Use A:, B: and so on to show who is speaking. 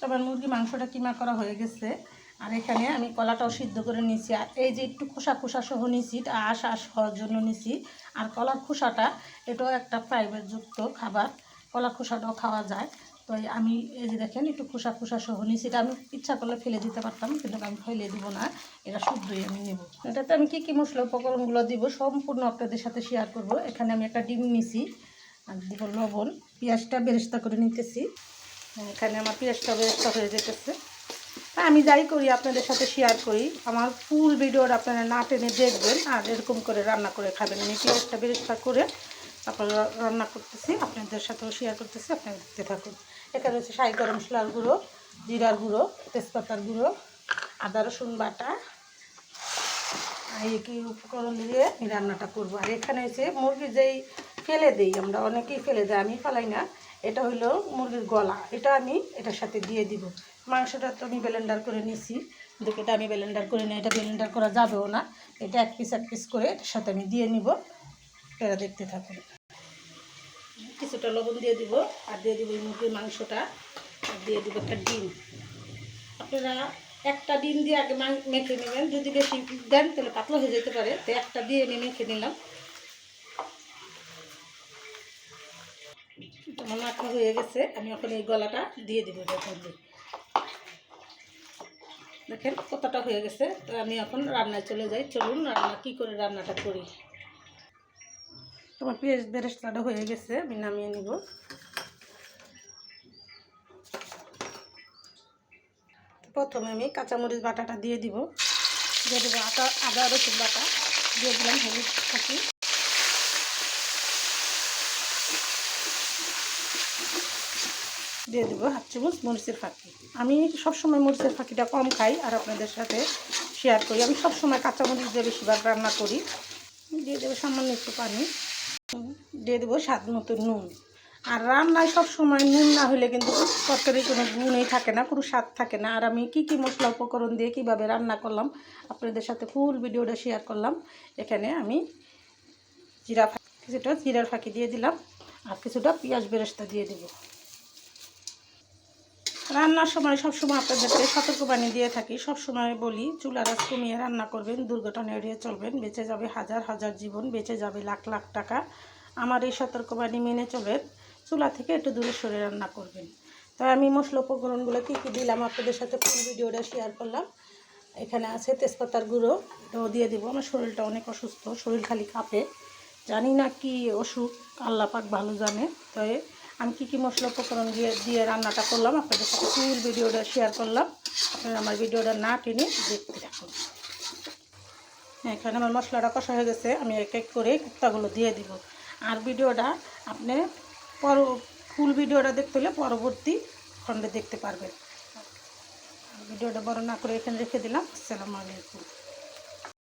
A: আমার মুরগি মাংসটা কিমা করা হয়ে গেছে। আর এখানে আমি কলাটাও সিদ্ধ করে নিয়েছি। আর এই যে একটু খোসা খোসা সহ নিয়েছি, আঁশ হওয়ার জন্য নিয়েছি। আর কলার খোসাটা এটাও একটা ফাইবারযুক্ত খাবার, কলার খোসাটাও খাওয়া যায়। তো আমি এই যে দেখেন একটু খোসা খোসা সহ নিয়েছি। এটা আমি ইচ্ছা করলে ফেলে দিতে পারতাম, কিন্তু আমি ফেলে দিব না, এটা শুদ্ধই আমি নেব। এটাতে আমি কী কী মশলা উপকরণগুলো দিব সম্পূর্ণ আপনাদের সাথে শেয়ার করব। এখানে আমি একটা ডিম নিয়েছি, আর দিব লবণ। পেঁয়াজটা বেরেস্তা করে নিতেছি। এখানে আমার পেঁয়াজটা বেরেস্তা হয়ে যেতেছে। আমি যাই করি আপনাদের সাথে শেয়ার করি। আমার ফুল ভিডিওটা আপনারা না টেনে দেখবেন আর এরকম করে রান্না করে খাবেন। আমি পেঁয়াজটা বেরেস্তা করে আপনারা রান্না করতেছি, আপনাদের সাথেও শেয়ার করতেছি, আপনারা দেখতে থাকুন। এখানে হচ্ছে শাহি গরম মশলার গুঁড়ো, জিরার গুঁড়ো, তেজপাতার গুঁড়ো, আদা রসুন বাটা, এই কি উপকরণ দিয়ে আমি রান্নাটা করবো। আর এখানে হচ্ছে মুরগি যেই ফেলে দিই আমরা, অনেকেই ফেলে দেয়, আমি ফেলাই না। এটা হইলো মুরগির গলা, এটা আমি এটার সাথে দিয়ে দিব। মাংসটা তো আমি ব্লেন্ডার করে নিছি, কিন্তু এটা আমি ব্লেন্ডার করে নিই, এটা ব্লেন্ডার করা যাবেও না। এটা এক পিস করে এটার সাথে আমি দিয়ে নিব। এটা দেখতে থাকুন। কিছুটা লবণ দিয়ে দিব, আর দিয়ে দিব মুরগির মাংসটা, আর দিয়ে দিব একটা ডিম। আপনারা একটা ডিম দিয়ে আগে মেখে নেবেন, যদি বেশি দেন তাহলে পাতলা হয়ে যেতে পারে। তো একটা দিয়ে আমি মেখে নিলাম। আমার মাখা হয়ে গেছে, আমি এখন এই গলাটা দিয়ে দিব। দেখেন কতটা হয়ে গেছে। তো আমি এখন রান্নায় চলে যাই। চলুন রান্না কী করে রান্নাটা করি। তোমার পেঁয়াজ বেরেস্তাটা হয়ে গেছে, আমি নামিয়ে নিব। প্রথমে আমি কাঁচামরিচ বাটাটা দিয়ে দিব, আদা রসুন বাটা দিয়ে দিলাম, হলুদ ফাঁকি দিয়ে দিব, 1/2 চামচ মরিচের ফাঁকি। আমি সবসময় মরিচের ফাঁকিটা কম খাই আর আপনাদের সাথে শেয়ার করি। আমি সবসময় কাঁচামরিচ দিয়ে বেশিরভাগ রান্না করি। দিয়ে দেবো সামান্য একটু পানি, দিয়ে দেবো স্বাদ মতো নুন। আর রান্নায় সবসময় নুন না হলে কিন্তু তরকারির কোনো গুণই থাকে না, কোনো স্বাদ থাকে না। আর আমি কী কী মশলা উপকরণ দিয়ে কীভাবে রান্না করলাম আপনাদের সাথে ফুল ভিডিওটা শেয়ার করলাম। এখানে আমি কিছুটা জিরার ফাঁকি দিয়ে দিলাম, আর কিছুটা পেঁয়াজ বেরেস্তা দিয়ে দেব। রান্নার সময় সবসময় আপনাদেরকে সতর্কবাণী দিয়ে থাকি, সবসময় বলি চুলার আঁচ কমিয়ে রান্না করবেন, দুর্ঘটনা এড়িয়ে চলবেন, বেঁচে যাবে হাজার হাজার জীবন, বেঁচে যাবে লাখ লাখ টাকা। আমার এই সতর্কবাণী মেনে চলেন, চুলা থেকে একটু দূরে সরে রান্না করবেন। তাই আমি মশলা উপকরণগুলো কী কী দিলাম আপনাদের সাথে ফুল ভিডিওটা শেয়ার করলাম। এখানে আছে তেজপাতার গুঁড়ো, এটাও দিয়ে দেবো। আমার শরীরটা অনেক অসুস্থ, শরীর খালি কাঁপে, জানি না কি অসুখ, আল্লাহ পাক ভালো জানে। তাই আমি কী কী মশলা উপকরণ দিয়ে রান্নাটা করলাম আপনাদের সাথে ফুল ভিডিওটা শেয়ার করলাম। আপনারা আমার ভিডিওটা না টেনে দেখতে থাকুন। এখানে আমার মশলাটা কষা হয়ে গেছে, আমি এক এক করে কুত্তাগুলো দিয়ে দিব। আর ভিডিওটা আপনি ফুল ভিডিওটা দেখতে হলে পরবর্তী খণ্ডে দেখতে পারবেন। ভিডিওটা বড় না করে এখানে রেখে দিলাম। আসসালামু আলাইকুম।